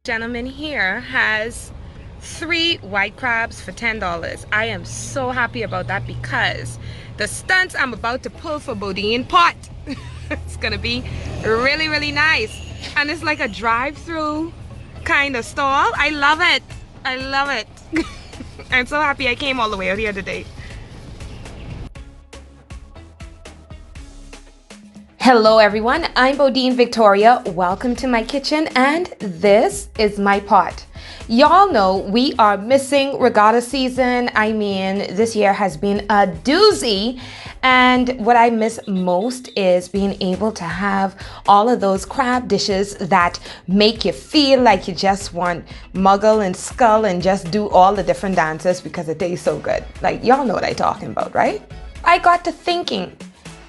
gentleman here has 3 white crabs for $10. I am so happy about that because the stunts I'm about to pull for Bodine pot, it's gonna be really, really nice. And it's like a drive-through kind of stall. I love it. I love it. I'm so happy I came all the way out here today. Hello everyone, I'm Bodine Victoria. Welcome to my kitchen and this is my pot. Y'all know we are missing regatta season. I mean, this year has been a doozy. And what I miss most is being able to have all of those crab dishes that make you feel like you just want muggle and skull and just do all the different dances because it tastes so good. Like, y'all know what I'm talking about, right? I got to thinking,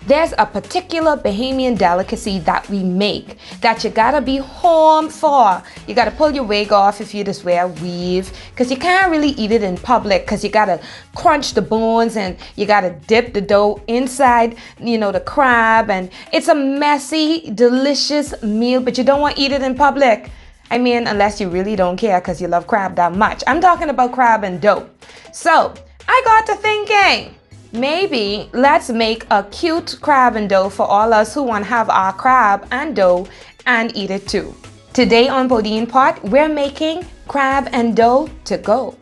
there's a particular Bahamian delicacy that we make that you gotta be home for. You gotta pull your wig off if you just wear a weave, because you can't really eat it in public because you gotta crunch the bones and you gotta dip the dough inside, the crab, and it's a messy, delicious meal, but you don't want to eat it in public. I mean, unless you really don't care because you love crab that much. I'm talking about crab and dough. So I got to thinking, maybe let's make a cute crab and dough for all us who want to have our crab and dough and eat it too. Today on Bodine Pot, we're making crab and dough to go.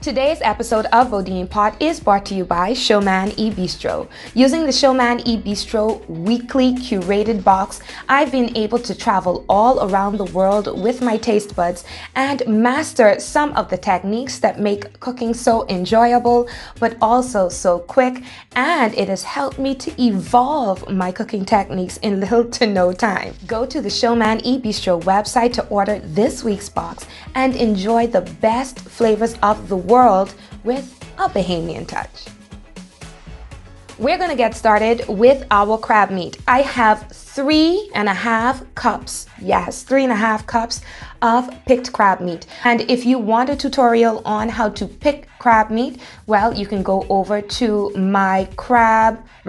Today's episode of Bodine Pot is brought to you by Showman E-Bistro. Using the Showman E-Bistro weekly curated box, I've been able to travel all around the world with my taste buds and master some of the techniques that make cooking so enjoyable, but also so quick. And it has helped me to evolve my cooking techniques in little to no time. Go to the Showman E-Bistro website to order this week's box and enjoy the best flavors of the world with a Bahamian touch. We're gonna get started with our crab meat. I have 3.5 cups, yes, 3.5 cups of picked crab meat. And if you want a tutorial on how to pick crab meat, well, you can go over to my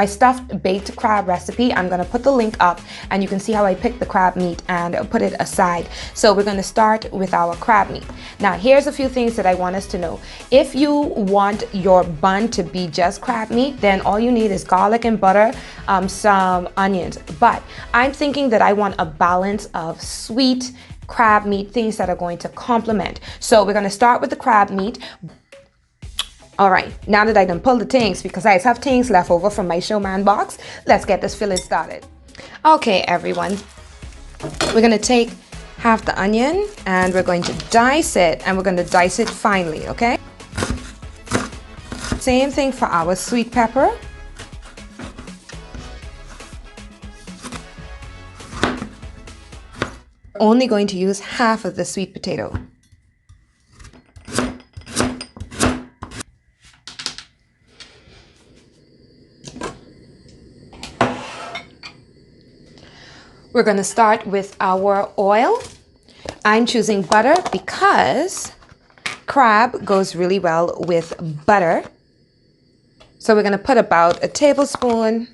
stuffed baked crab recipe. I'm gonna put the link up and you can see how I pick the crab meat and put it aside. So we're gonna start with our crab meat. Now, here's a few things that I want us to know. If you want your bun to be just crab meat, then all you need is garlic and butter, some onions. But I'm thinking that I want a balance of sweet crab meat, things that are going to complement. So we're going to start with the crab meat. All right, now that I done pulled the things, because I have things left over from my Showman box, let's get this filling started. Okay, everyone, we're going to take half the onion and we're going to dice it, and we're going to dice it finely, okay? Same thing for our sweet pepper. Only going to use half of the sweet potato. We're going to start with our oil. I'm choosing butter because crab goes really well with butter. So we're going to put about a tablespoon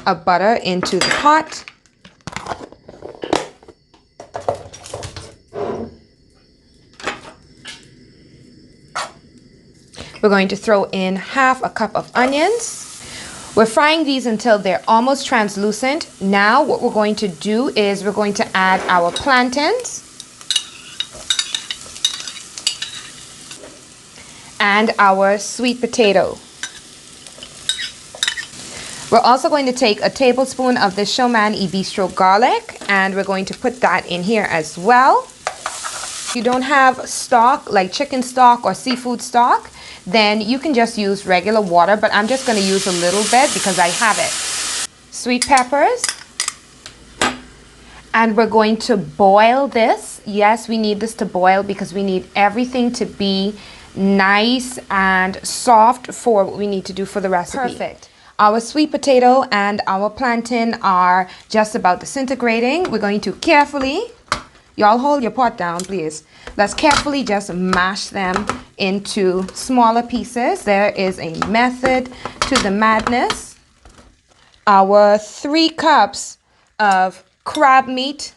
of butter into the pot. We're going to throw in half a cup of onions. We're frying these until they're almost translucent. Now what we're going to do is we're going to add our plantains and our sweet potato. We're also going to take a tablespoon of the Showman E-Bistro garlic and we're going to put that in here as well. If you don't have stock like chicken stock or seafood stock, then you can just use regular water, but I'm just going to use a little bit because I have it. Sweet peppers. And we're going to boil this. Yes, we need this to boil because we need everything to be nice and soft for what we need to do for the recipe. Perfect. Our sweet potato and our plantain are just about disintegrating. We're going to carefully, y'all hold your pot down, please. Let's carefully just mash them into smaller pieces. There is a method to the madness. our 3 cups of crab meat,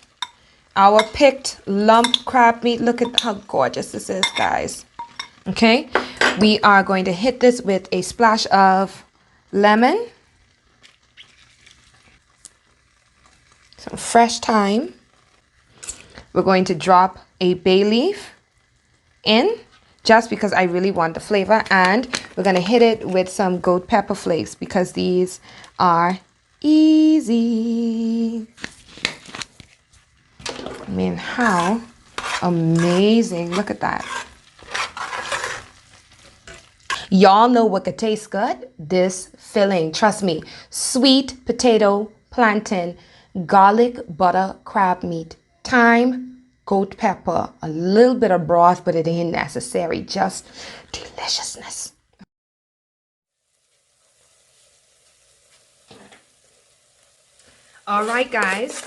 our picked lump crab meat. Look at how gorgeous this is, guys. Okay, we are going to hit this with a splash of lemon, some fresh thyme. We're going to drop a bay leaf in just because I really want the flavor, and we're going to hit it with some goat pepper flakes because these are easy. I mean, how amazing. Look at that. Y'all know what could taste good? This filling. Trust me. Sweet potato, plantain, garlic, butter, crab meat, thyme, goat pepper, a little bit of broth, but it ain't necessary. Just deliciousness. All right, guys.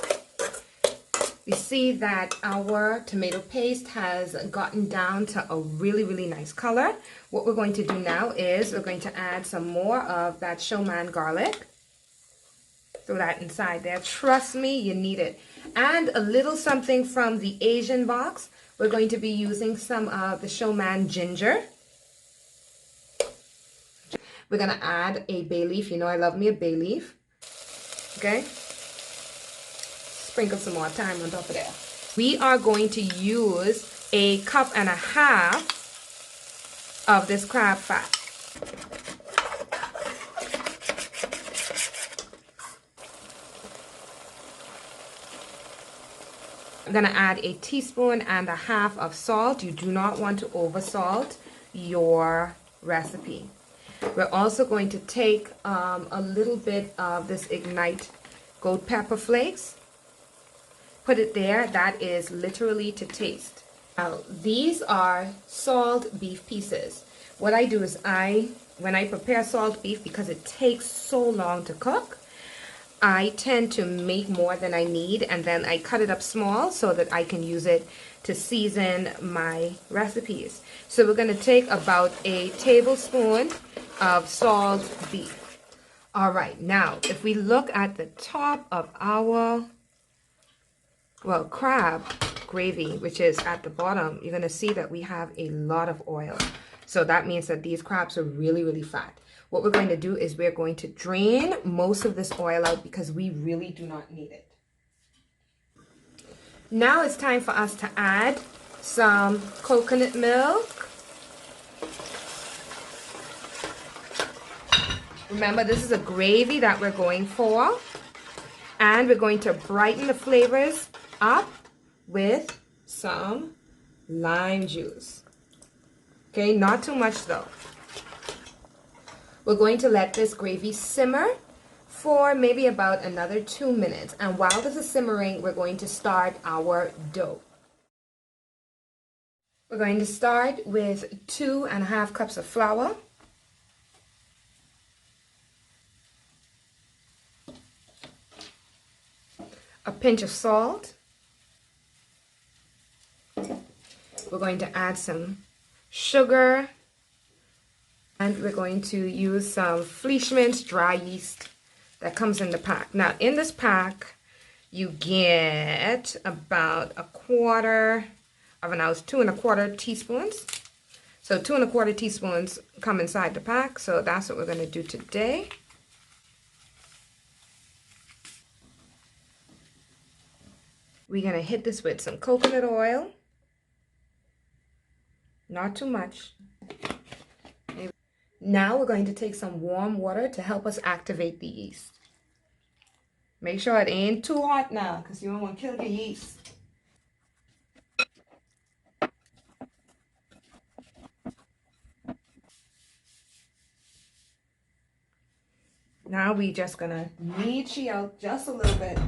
We see that our tomato paste has gotten down to a really, really nice color. What we're going to do now is we're going to add some more of that Showman garlic. Throw that inside there. Trust me, you need it. And a little something from the Asian box. We're going to be using some of the Showman ginger. We're going to add a bay leaf. You know I love me a bay leaf. Okay? Sprinkle some more thyme on top of there. We are going to use a cup and a half of this crab fat. I'm going to add a teaspoon and a half of salt. You do not want to over salt your recipe. We're also going to take a little bit of this Ignite goat pepper flakes. Put it there. That is literally to taste. Now, these are salt beef pieces. What I do is when I prepare salt beef, because it takes so long to cook, I tend to make more than I need, and then I cut it up small so that I can use it to season my recipes. So we're going to take about a tablespoon of salt beef. All right, now if we look at the top of our crab gravy, which is at the bottom, you're going to see that we have a lot of oil. So that means that these crabs are really, really fat. What we're going to do is we're going to drain most of this oil out because we really do not need it. Now it's time for us to add some coconut milk. Remember, this is a gravy that we're going for. And we're going to brighten the flavors up with some lime juice. Okay, not too much though. We're going to let this gravy simmer for maybe about another 2 minutes. And while this is simmering, we're going to start our dough. We're going to start with 2.5 cups of flour. A pinch of salt. We're going to add some sugar. And we're going to use some Fleischmann's dry yeast that comes in the pack. Now, in this pack, you get about 1/4 of an ounce, 2¼ teaspoons. So 2¼ teaspoons come inside the pack. So that's what we're going to do today. We're going to hit this with some coconut oil. Not too much. Now we're going to take some warm water to help us activate the yeast. Make sure it ain't too hot now because you don't want to kill your yeast. Now we just gonna knead she out just a little bit.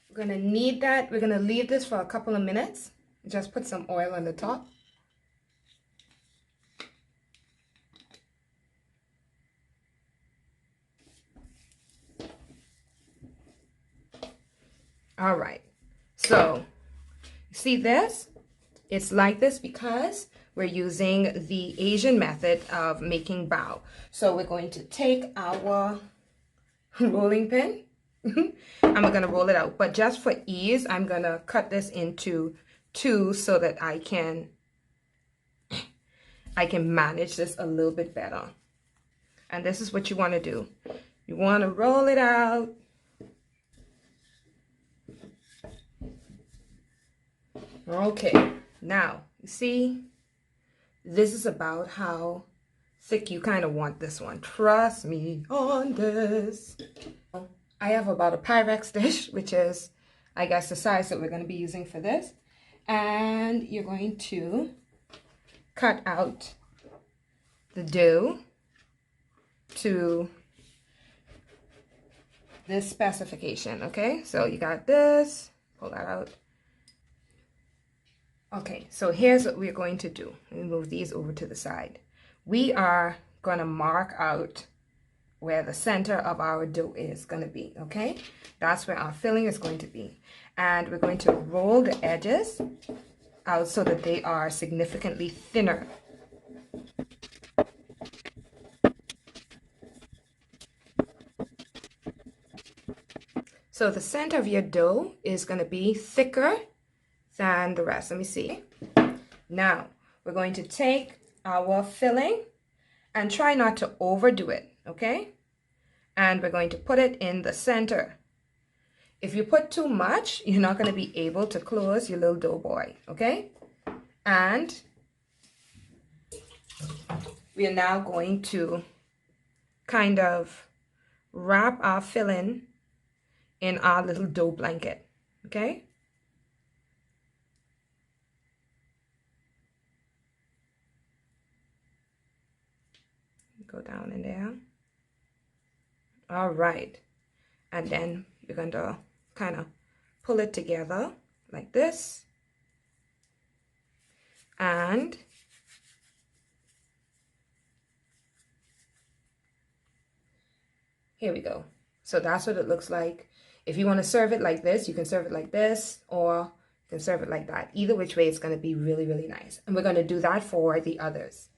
We're gonna knead that. We're gonna leave this for a couple of minutes. Just put some oil on the top. All right. So, see this? It's like this because we're using the Asian method of making bao. So we're going to take our rolling pin and we're going to roll it out. But just for ease, I'm going to cut this into two so that I can manage this a little bit better. And this is what you want to do. You want to roll it out. Okay, now you see, this is about how thick you kind of want this one. Trust me on this. I have about a Pyrex dish, which is, I guess, the size that we're going to be using for this. And you're going to cut out the dough to this specification, okay? So you got this, pull that out. Okay, so here's what we're going to do. Let me move these over to the side. We are going to mark out where the center of our dough is going to be, okay? That's where our filling is going to be. And we're going to roll the edges out so that they are significantly thinner. So the center of your dough is going to be thicker than the rest. Let me see. Now, we're going to take our filling and try not to overdo it, okay? And we're going to put it in the center. If you put too much, you're not going to be able to close your little dough boy, okay? And we are now going to kind of wrap our filling in our little dough blanket, okay? Go down in there. All right. And then you're going to kind of pull it together like this. And here we go. So that's what it looks like. If you want to serve it like this, you can serve it like this, or you can serve it like that. Either which way, it's going to be really, really nice. And we're going to do that for the others.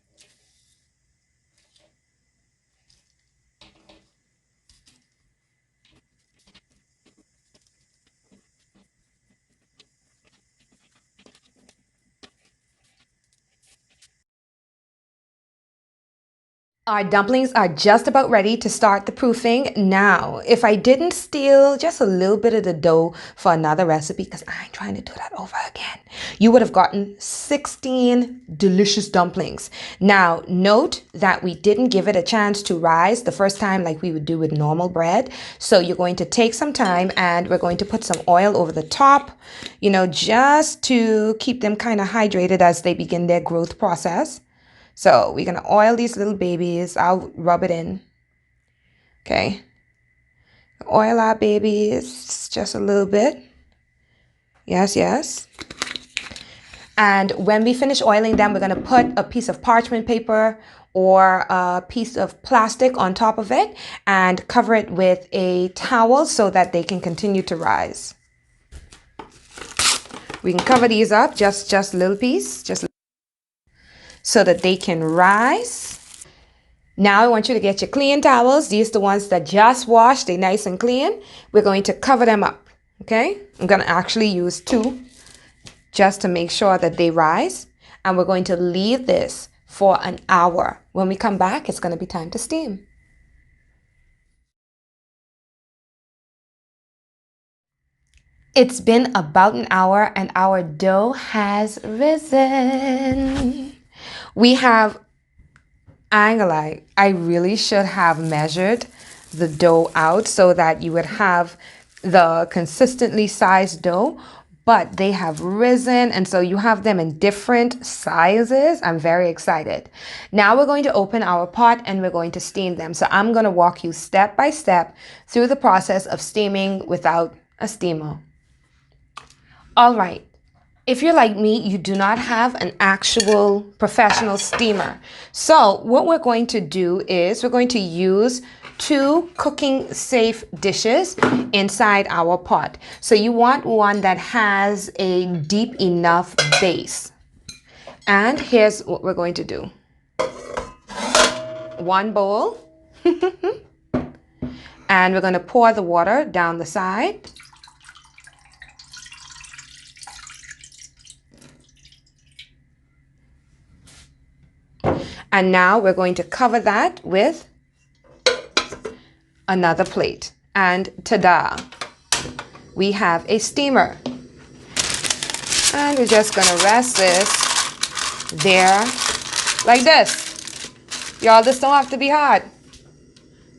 Our dumplings are just about ready to start the proofing. Now, if I didn't steal just a little bit of the dough for another recipe, because I ain't trying to do that over again, you would have gotten 16 delicious dumplings. Now, note that we didn't give it a chance to rise the first time like we would do with normal bread. So you're going to take some time and we're going to put some oil over the top, just to keep them kind of hydrated as they begin their growth process. So we're going to oil these little babies. I'll rub it in. Okay. Oil our babies just a little bit. Yes, yes. And when we finish oiling them, we're going to put a piece of parchment paper or a piece of plastic on top of it and cover it with a towel so that they can continue to rise. We can cover these up, just a little piece, so that they can rise. Now I want you to get your clean towels. These are the ones that just washed. They're nice and clean. We're going to cover them up, okay? I'm going to actually use 2 just to make sure that they rise. And we're going to leave this for an hour. When we come back, it's going to be time to steam. It's been about an hour and our dough has risen. We have, I ain't gonna lie, I really should have measured the dough out so that you would have the consistently sized dough, but they have risen and so you have them in different sizes. I'm very excited. Now we're going to open our pot and we're going to steam them. So I'm going to walk you step by step through the process of steaming without a steamer. All right. If you're like me, you do not have an actual professional steamer. So what we're going to do is we're going to use 2 cooking safe dishes inside our pot. So you want one that has a deep enough base. And here's what we're going to do. 1 bowl. And we're going to pour the water down the side. And now we're going to cover that with another plate. And ta-da! We have a steamer. And we're just going to rest this there like this. Y'all, this don't have to be hard.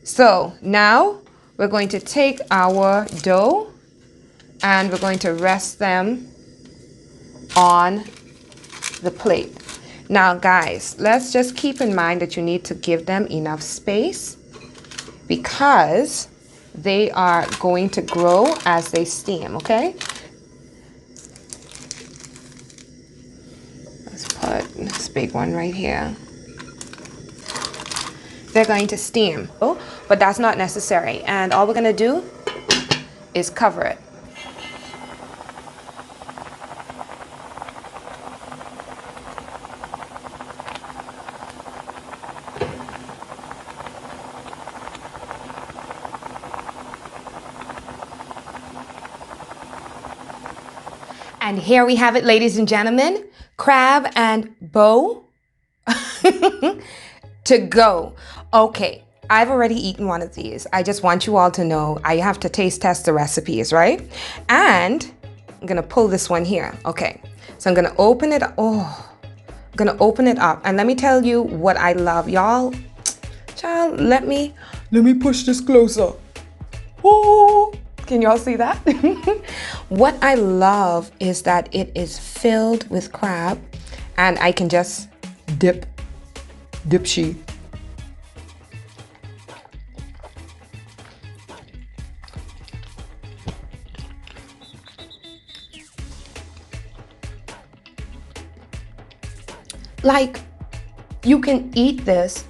So now we're going to take our dough and we're going to rest them on the plate. Now guys, let's just keep in mind that you need to give them enough space because they are going to grow as they steam, okay? Let's put this big one right here. They're going to steam, but that's not necessary. And all we're going to do is cover it. And here we have it, ladies and gentlemen, crab and bow to go. Okay, I've already eaten one of these. I just want you all to know I have to taste test the recipes, right? And I'm gonna pull this one here. Okay, so I'm gonna open it. Oh, I'm gonna open it up, and let me tell you what I love, y'all. Child, let me push this closer. Oh. Can y'all see that? What I love is that it is filled with crab and I can just dip she. Like, you can eat this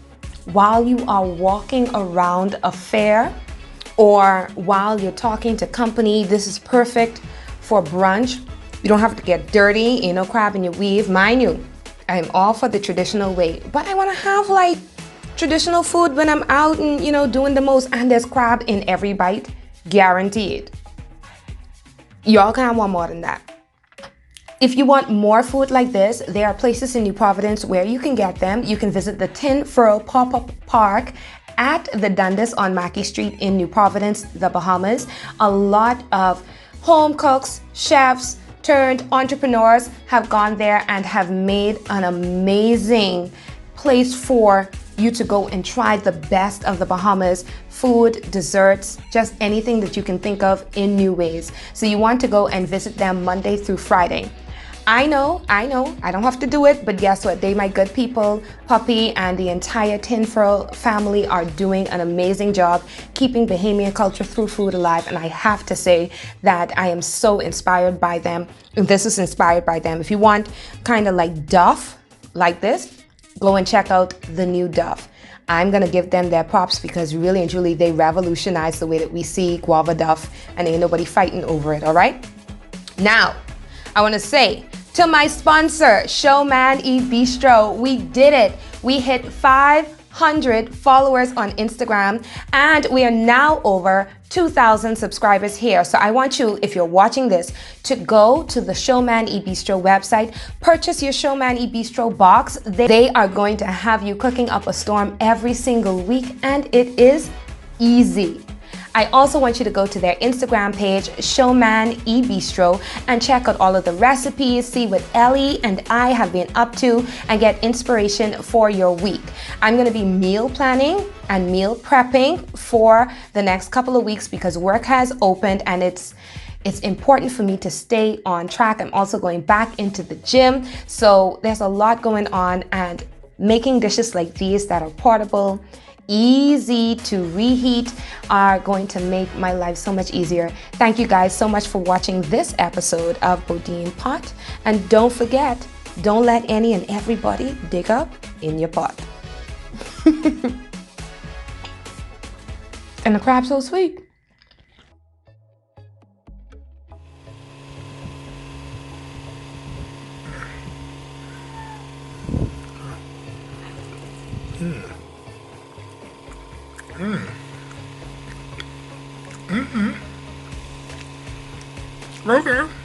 while you are walking around a fair or while you're talking to company. This is perfect for brunch. You don't have to get dirty, you know, crab in your weave. Mind you, I'm all for the traditional way, but I want to have like traditional food when I'm out and, you know, doing the most. And there's crab in every bite, guaranteed. Y'all can have one more than that. If you want more food like this, there are places in New Providence where you can get them. You can visit the Tin Furrow Pop-Up Park at the Dundas on Mackey Street in New Providence, the Bahamas. A lot of home cooks, chefs, turned entrepreneurs have gone there and have made an amazing place for you to go and try the best of the Bahamas, food, desserts, just anything that you can think of in new ways. So you want to go and visit them Monday through Friday. I know, I don't have to do it, but guess what? They, my good people, Puppy and the entire Tin Furrow family are doing an amazing job keeping Bahamian culture through food alive. And I have to say that I am so inspired by them. This is inspired by them. If you want kind of like duff like this, go and check out the new duff. I'm gonna give them their props because really and truly they revolutionized the way that we see guava duff and ain't nobody fighting over it, all right? Now, I want to say to my sponsor, Showman E-Bistro, we did it. We hit 500 followers on Instagram and we are now over 2,000 subscribers here. So I want you, if you're watching this, to go to the Showman E-Bistro website, purchase your Showman E-Bistro box. They are going to have you cooking up a storm every single week and it is easy. I also want you to go to their Instagram page, Showman E-Bistro, and check out all of the recipes, see what Ellie and I have been up to, and get inspiration for your week. I'm going to be meal planning and meal prepping for the next couple of weeks because work has opened and it's important for me to stay on track. I'm also going back into the gym, so there's a lot going on, and making dishes like these that are portable, easy to reheat are going to make my life so much easier. Thank you guys so much for watching this episode of Bodine Pot. And don't forget, don't let any and everybody dig up in your pot. And the crab's so sweet. Okay.